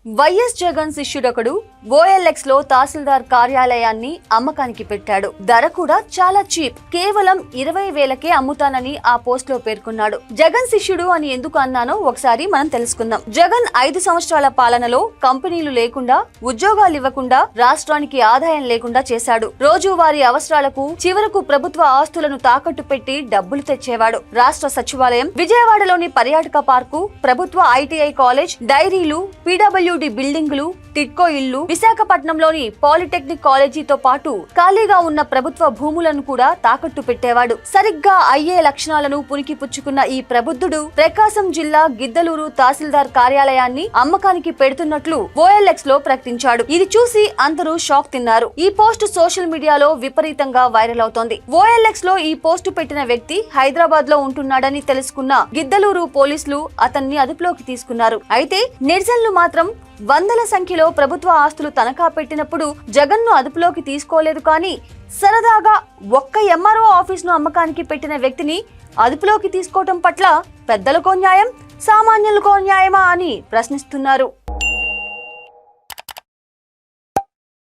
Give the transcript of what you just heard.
YS Jagan శిష్యుడొకడు OLX లో తహసీల్దార్ కార్యాలయాన్ని అమ్మకానికి పెట్టాడు. ధర కూడా చాలా చీప్, కేవలం 20,000కే అమ్ముతానని ఆ పోస్ట్ లో పేర్కొన్నాడు. జగన్ శిష్యుడు అని ఎందుకు అన్నానో ఒకసారి మనం తెలుసుకుందాం. జగన్ 5 సంవత్సరాల పాలనలో కంపెనీలు లేకుండా, ఉద్యోగాలు ఇవ్వకుండా, రాష్ట్రానికి ఆదాయం లేకుండా చేశాడు. రోజువారీ అవసరాలకు చివరకు ప్రభుత్వ ఆస్తులను తాకట్టు పెట్టి డబ్బులు తెచ్చేవాడు. రాష్ట్ర సచివాలయం, విజయవాడలోని పర్యాటక పార్కు, ప్రభుత్వ ITI కాలేజ్, డైరీలు, PWD బిల్డింగులు, టిడ్కో ఇళ్లు, విశాఖపట్నంలోని పాలిటెక్నిక్ కాలేజీతో పాటు ఖాళీగా ఉన్న ప్రభుత్వ భూములను కూడా తాకట్టు పెట్టేవాడు. సరిగ్గా అయ్యే లక్షణాలను పునికి పుచ్చుకున్న ఈ ప్రబుద్ధుడు ప్రకాశం జిల్లా గిద్దలూరు తహసీల్దార్ కార్యాలయాన్ని అమ్మకానికి పెడుతున్నట్లు OLX లో ప్రకటించాడు. ఇది చూసి అందరూ షాక్ తిన్నారు. ఈ పోస్ట్ సోషల్ మీడియాలో విపరీతంగా వైరల్ అవుతోంది. OLX లో ఈ పోస్టు పెట్టిన వ్యక్తి హైదరాబాద్ లో ఉంటున్నాడని తెలుసుకున్న గిద్దలూరు పోలీసులు అతన్ని అదుపులోకి తీసుకున్నారు. అయితే నెటిజన్లు మాత్రం వందల సంఖ్యలో ప్రభుత్వ ఆస్తులు తనఖా పెట్టినప్పుడు జగన్ ను అదుపులోకి తీసుకోలేదు, కానీ సరదాగా ఒక్క MRO ఆఫీసును అమ్మకానికి పెట్టిన వ్యక్తిని అదుపులోకి తీసుకోవటం పట్ల పెద్దలకో న్యాయం, సామాన్యులకో న్యాయమా అని ప్రశ్నిస్తున్నారు.